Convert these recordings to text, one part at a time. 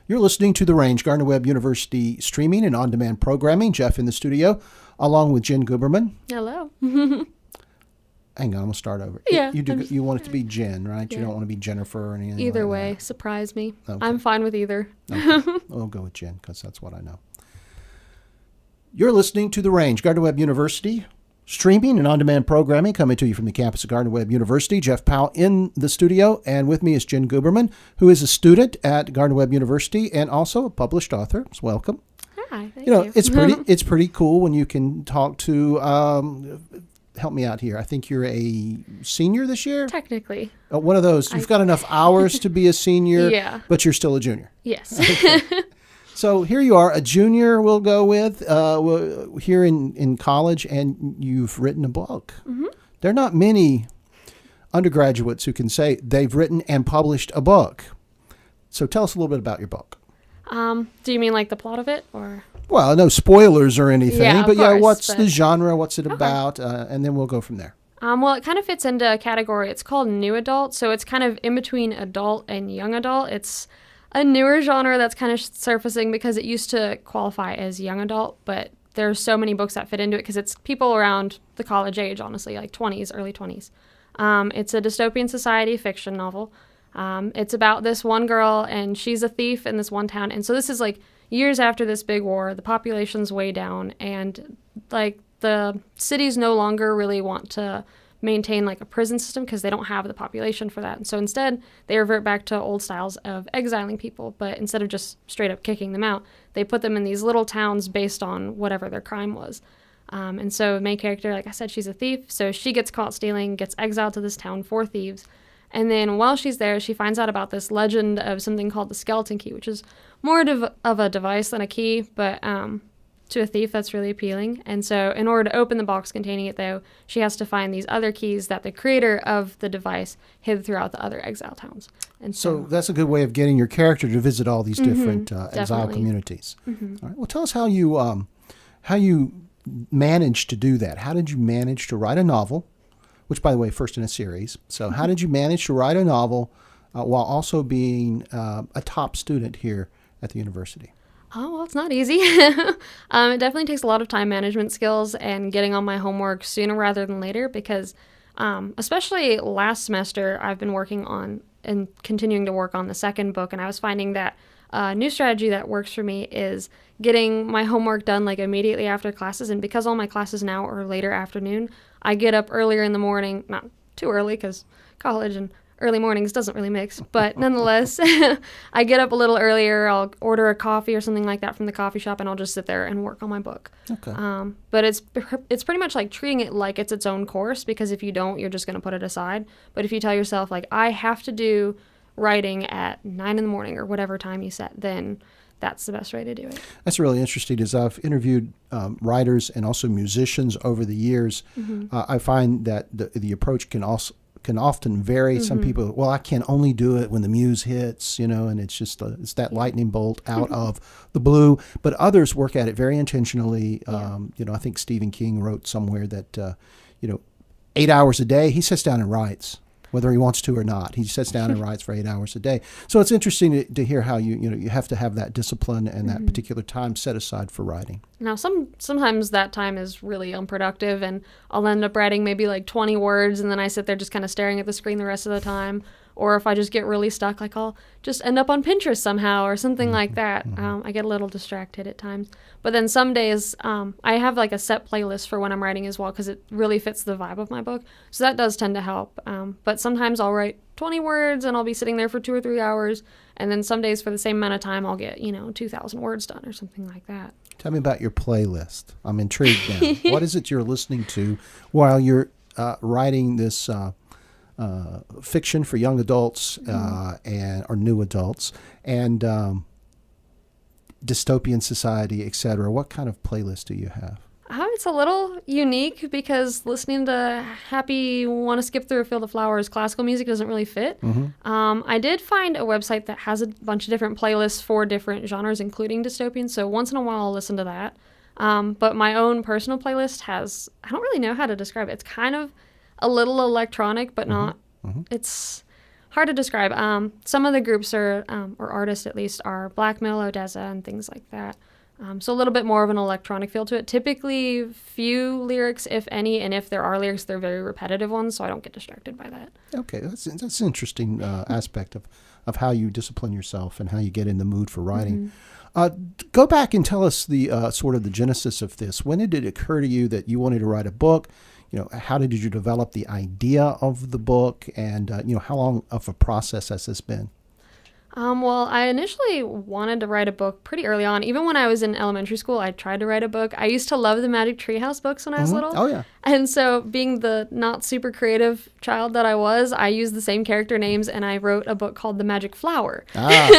You're listening to The Range, Gardner Webb University streaming and on-demand programming. Jeff in the studio, along with Jen Guberman. Hello. Hang on, I'm going to start over. Yeah. You want it to be Jen, right? Yeah. You don't want to be Jennifer or anything Either like way, that. surprise me. Okay. I'm fine with either. Okay. We'll go with Jen because that's what I know. You're listening to The Range, Gardner Webb University streaming and on-demand programming coming to you from the campus of Gardner Webb University. Jeff Powell in the studio, and with me is Jen Guberman, who is a student at Gardner Webb University and also a published author. So welcome. Hi, thank you. It's pretty cool when you can talk to. Help me out here. I think you're a senior this year. Technically, one of those. You've got enough hours to be a senior, yeah, but you're still a junior. Yes. Okay. So here you are, a junior we'll go with, here in college, and you've written a book. Mm-hmm. There are not many undergraduates who can say they've written and published a book. So tell us a little bit about your book. Do you mean like the plot of it, or? Well, no spoilers or anything, yeah, but course, what's the genre, what's it okay. about, and then we'll go from there. Well, it kind of fits into a category. It's called new adult, so it's kind of in between adult and young adult. It's a newer genre that's kind of surfacing because it used to qualify as young adult, but there's so many books that fit into it because it's people around the college age, honestly, like 20s, early 20s. It's a dystopian society fiction novel. It's about this one girl, and she's a thief in this one town. And so this is like years after this big war. The population's way down, and like the cities no longer really want to maintain like a prison system because they don't have the population for that. And so instead, they revert back to old styles of exiling people, but instead of just straight up kicking them out, they put them in these little towns based on whatever their crime was. And so the main character, like I said, she's a thief, so she gets caught stealing, gets exiled to this town for thieves. And then while she's there, she finds out about this legend of something called the skeleton key, which is more of a device than a key, but to a thief, that's really appealing. And so in order to open the box containing it, though, she has to find these other keys that the creator of the device hid throughout the other exile towns. And so that's a good way of getting your character to visit all these different exile communities. Mm-hmm. All right. Well, tell us how you managed to do that. How did you manage to write a novel, which, by the way, first in a series. So how did you manage to write a novel while also being a top student here at the university? Oh, well, it's not easy. It definitely takes a lot of time management skills and getting on my homework sooner rather than later because especially last semester, I've been working on and continuing to work on the second book, and I was finding that a new strategy that works for me is getting my homework done like immediately after classes. And because all my classes now are later afternoon, I get up earlier in the morning, not too early because college and early mornings doesn't really mix, but nonetheless, I get up a little earlier, I'll order a coffee or something like that from the coffee shop, and I'll just sit there and work on my book. Okay. But it's pretty much like treating it like it's its own course, because if you don't, you're just going to put it aside. But if you tell yourself, like, I have to do writing at 9 in the morning or whatever time you set, then that's the best way to do it. That's really interesting. As I've interviewed writers and also musicians over the years, I find that the approach can often vary. Mm-hmm. Some people, well, I can only do it when the muse hits, and it's just it's that lightning bolt out of the blue. But others work at it very intentionally. Yeah. I think Stephen King wrote somewhere that 8 hours a day he sits down and writes, whether he wants to or not. He sits down and writes for 8 hours a day. So it's interesting to hear how you have to have that discipline and that particular time set aside for writing. Now, sometimes that time is really unproductive, and I'll end up writing maybe like 20 words, and then I sit there just kind of staring at the screen the rest of the time. Or if I just get really stuck, like I'll just end up on Pinterest somehow or something like that. I get a little distracted at times. But then some days I have like a set playlist for when I'm writing as well, because it really fits the vibe of my book. So that does tend to help. But sometimes I'll write 20 words and I'll be sitting there for 2 or 3 hours. And then some days for the same amount of time, I'll get, 2,000 words done or something like that. Tell me about your playlist. I'm intrigued now. What is it you're listening to while you're writing this fiction for young adults or new adults and dystopian society, etc.? What kind of playlist do you have? It's a little unique because listening to happy, want to skip through a field of flowers classical music doesn't really fit. I did find a website that has a bunch of different playlists for different genres, including dystopian, so once in a while I'll listen to that. But my own personal playlist I don't really know how to describe it. It's kind of a little electronic, but not. It's hard to describe. Some of the groups are, or artists at least, are black metal, Odessa, and things like that. So a little bit more of an electronic feel to it. Typically, few lyrics, if any, and if there are lyrics, they're very repetitive ones, so I don't get distracted by that. Okay, that's an interesting aspect of how you discipline yourself and how you get in the mood for writing. Go back and tell us the sort of the genesis of this. When did it occur to you that you wanted to write a book? How did you develop the idea of the book, and how long of a process has this been? Well, I initially wanted to write a book pretty early on. Even when I was in elementary school, I tried to write a book. I used to love the Magic Treehouse books when I was little. Oh, yeah. And so being the not super creative child that I was, I used the same character names, and I wrote a book called The Magic Flower. Not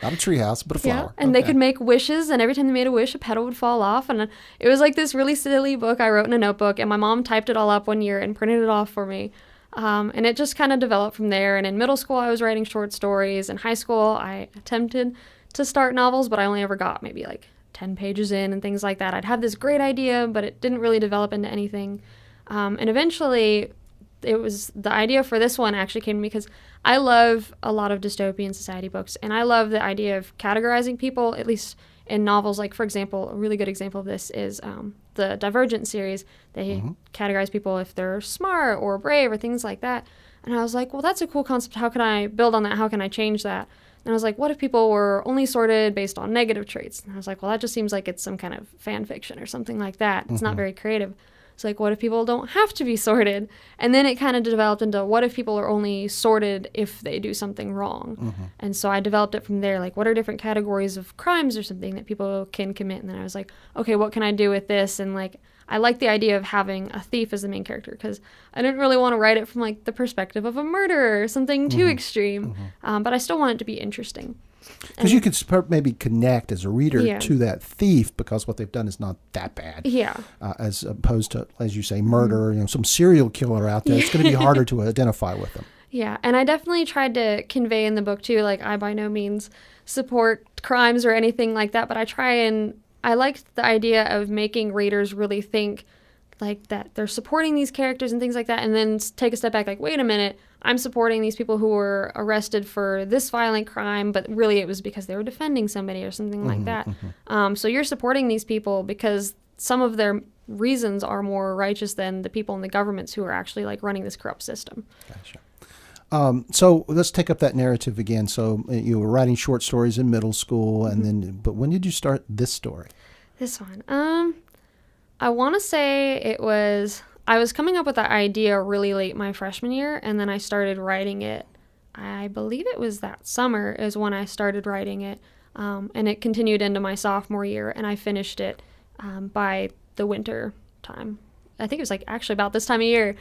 a treehouse, but a flower. Yeah, and they could make wishes, and every time they made a wish, a petal would fall off. And it was like this really silly book I wrote in a notebook, and my mom typed it all up one year and printed it off for me. And it just kind of developed from there. And in middle school, I was writing short stories. In high school, I attempted to start novels, but I only ever got maybe like 10 pages in and things like that. I'd have this great idea, but it didn't really develop into anything. And eventually, it was the idea for this one actually came to me because I love a lot of dystopian society books. And I love the idea of categorizing people, at least in novels. Like, for example, a really good example of this is the Divergent series. They categorize people if they're smart or brave or things like that. And I was like, well, that's a cool concept. How can I build on that? How can I change that? And I was like, what if people were only sorted based on negative traits? And I was like, well, that just seems like it's some kind of fan fiction or something like that. It's not very creative. It's like, what if people don't have to be sorted? And then it kind of developed into what if people are only sorted if they do something wrong? And so I developed it from there. Like, what are different categories of crimes or something that people can commit? And then I was like, okay, what can I do with this? And like, I like the idea of having a thief as the main character because I didn't really want to write it from like the perspective of a murderer or something too extreme. But I still want it to be interesting. Because you could maybe connect as a reader to that thief because what they've done is not that bad. Yeah. As opposed to, as you say, murder, some serial killer out there. It's going to be harder to identify with them. Yeah. And I definitely tried to convey in the book too, like I by no means support crimes or anything like that, but I liked the idea of making readers really think like that they're supporting these characters and things like that, and then take a step back like, wait a minute, I'm supporting these people who were arrested for this violent crime, but really it was because they were defending somebody or something like that. So you're supporting these people because some of their reasons are more righteous than the people in the governments who are actually like running this corrupt system. Gotcha. So let's take up that narrative again. So you were writing short stories in middle school, and but when did you start this story? This one, I want to say I was coming up with that idea really late my freshman year, and then I started writing it. I believe it was that summer is when I started writing it, and it continued into my sophomore year, and I finished it by the winter time. I think it was like actually about this time of year.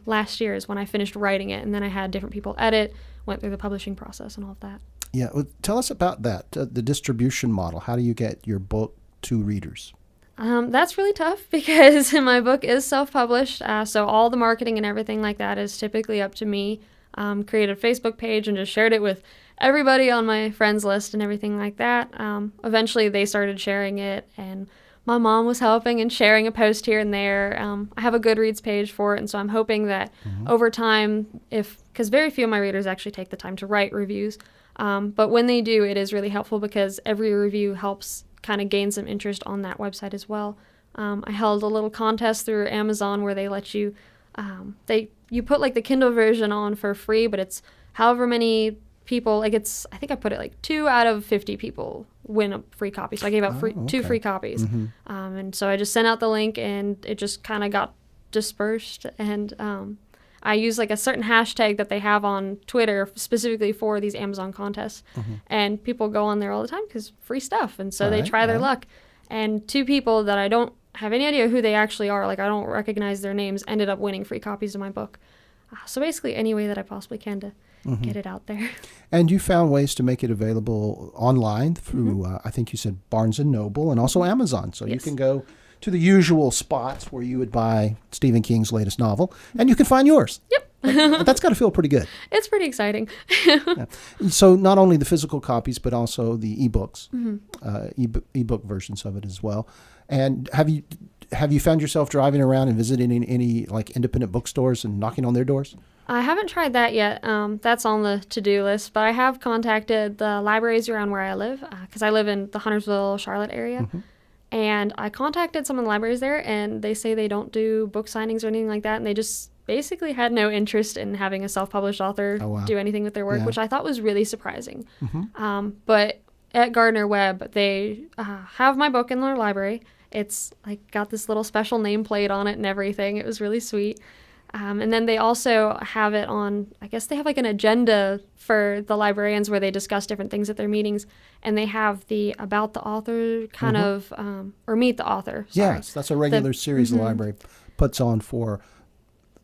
Last year is when I finished writing it, and then I had different people edit, went through the publishing process and all of that. Yeah, well, tell us about that, the distribution model. How do you get your book to readers? That's really tough because my book is self-published, so all the marketing and everything like that is typically up to me. Created a Facebook page and just shared it with everybody on my friends list and everything like that. Eventually they started sharing it, and my mom was helping and sharing a post here and there. I have a Goodreads page for it, and so I'm hoping that over time, because very few of my readers actually take the time to write reviews, but when they do, it is really helpful because every review helps kind of gain some interest on that website as well. I held a little contest through Amazon where they let you, you put like the Kindle version on for free, but it's however many people, I think I put it like 2 out of 50 people win a free copy. So I gave out 2 free copies. And so I just sent out the link and it just kind of got dispersed. And I use like a certain hashtag that they have on Twitter specifically for these Amazon contests. And people go on there all the time because free stuff. And so they try their luck. And 2 people that I don't have any idea who they actually are, like I don't recognize their names, ended up winning free copies of my book. So basically any way that I possibly can to get it out there. And you found ways to make it available online through, I think you said Barnes & Noble and also Amazon. So you can go to the usual spots where you would buy Stephen King's latest novel, and you can find yours. Yep. That's got to feel pretty good. It's pretty exciting. So not only the physical copies, but also the ebooks, ebook versions of it as well. And have you found yourself driving around and visiting any like independent bookstores and knocking on their doors? I haven't tried that yet. That's on the to-do list, but I have contacted the libraries around where I live because I live in the Huntersville, Charlotte area. And I contacted some of the libraries there, and they say they don't do book signings or anything like that, and they just basically had no interest in having a self-published author do anything with their work, which I thought was really surprising. But at Gardner Webb, they have my book in their library. It's like got this little special nameplate on it and everything. It was really sweet. And then they also have it on, I guess they have like an agenda for the librarians where they discuss different things at their meetings. And they have the About the Author kind of, or Meet the Author. Sorry. Yes, that's a regular series the library puts on for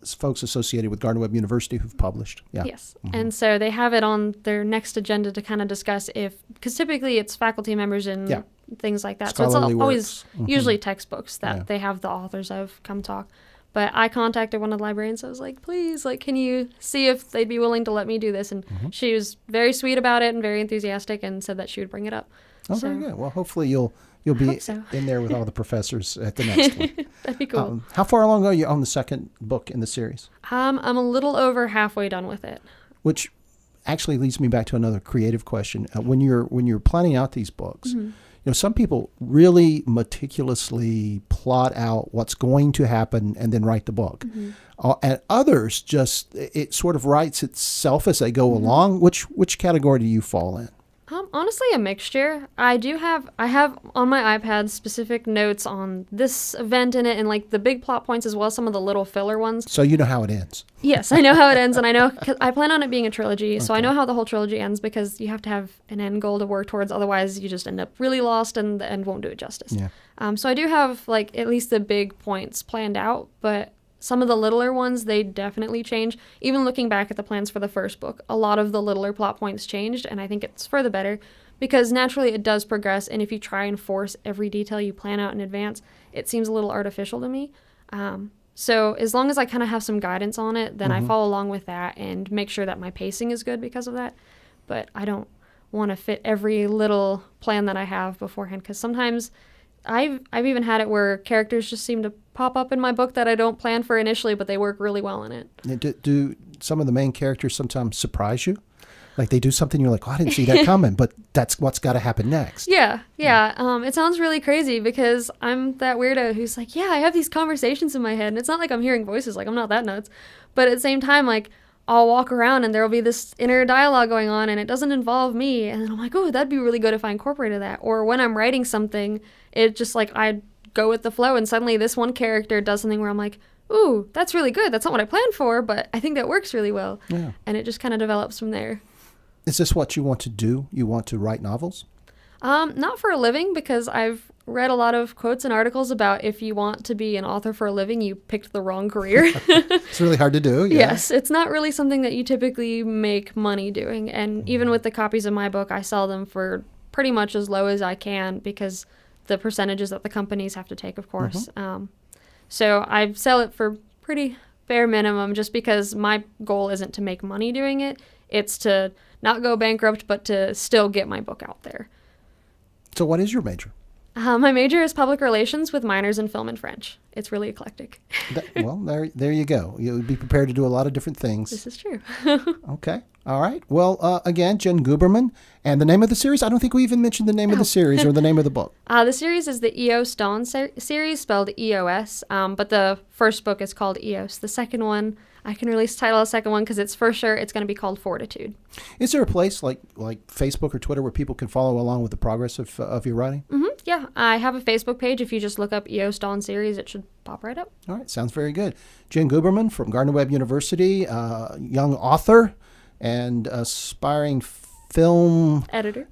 folks associated with Gardner Webb University who've published. Yeah. Yes. And so they have it on their next agenda to kind of discuss because typically it's faculty members and things like that. Scholarly so it's works. always usually textbooks that they have the authors of come talk. But I contacted one of the librarians. I was like, please, like, can you see if they'd be willing to let me do this? And she was very sweet about it and very enthusiastic and said that she would bring it up. Oh, very good. Well, hopefully you'll be in there with all the professors at the next one. That'd be cool. How far along are you on the second book in the series? I'm a little over halfway done with it. Which actually leads me back to another creative question. When you're planning out these books, some people really meticulously plot out what's going to happen and then write the book. And others it sort of writes itself as they go along. Which category do you fall in? Honestly, a mixture. I have on my iPad specific notes on this event in it and like the big plot points as well as some of the little filler ones. So you know how it ends. Yes, I know how it ends, and I know cause I plan on it being a trilogy, so I know how the whole trilogy ends because you have to have an end goal to work towards. Otherwise, you just end up really lost, and the end won't do it justice. Yeah. So I do have like at least the big points planned out, but some of the littler ones, they definitely change. Even looking back at the plans for the first book, a lot of the littler plot points changed, and I think it's for the better because naturally it does progress, and if you try and force every detail you plan out in advance, it seems a little artificial to me. So as long as I kind of have some guidance on it, then I follow along with that and make sure that my pacing is good because of that. But I don't want to fit every little plan that I have beforehand because sometimes I've even had it where characters just seem to pop up in my book that I don't plan for initially, but they work really well in it. Do some of the main characters sometimes surprise you? Like they do something, you're like, oh, I didn't see that coming, but that's what's got to happen next. Yeah. It sounds really crazy because I'm that weirdo who's like, I have these conversations in my head, and it's not like I'm hearing voices, like I'm not that nuts. But at the same time, like I'll walk around and there'll be this inner dialogue going on and it doesn't involve me. And then I'm like, oh, that'd be really good if I incorporated that. Or when I'm writing something, it just like I go with the flow and suddenly this one character does something where I'm like, ooh, that's really good. That's not what I planned for, but I think that works really well. Yeah. And it just kind of develops from there. Is this what you want to do? You want to write novels? Not for a living, because I've read a lot of quotes and articles about if you want to be an author for a living, you picked the wrong career. It's really hard to do. Yeah. Yes, it's not really something that you typically make money doing. And even with the copies of my book, I sell them for pretty much as low as I can because the percentages that the companies have to take, of course. So I sell it for pretty bare minimum just because my goal isn't to make money doing it. It's to not go bankrupt, but to still get my book out there. So what is your major? My major is public relations with minors in film and French. It's really eclectic. Well, there you go. You'll be prepared to do a lot of different things. This is true. Okay. All right. Well, again, Jen Guberman. And the name of the series? I don't think we even mentioned the name of the series or the name of the book. The series is the Eos Dawn Series, spelled EOS. But the first book is called Eos. The second one, I can release the title of the second one because it's for sure it's going to be called Fortitude. Is there a place like Facebook or Twitter where people can follow along with the progress of your writing? Yeah, I have a Facebook page. If you just look up Eos Dawn Series, it should pop right up. All right, sounds very good. Jen Guberman from Gardner Webb University, young author and aspiring film editor,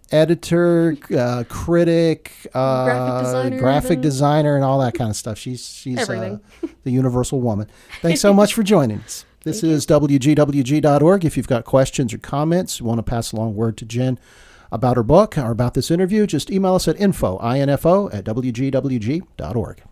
critic, graphic designer, and all that kind of stuff. She's everything. The universal woman. Thanks so much for joining us. This is WGWG.org. If you've got questions or comments, you want to pass along word to Jen about her book or about this interview, just email us at info@wgwg.org.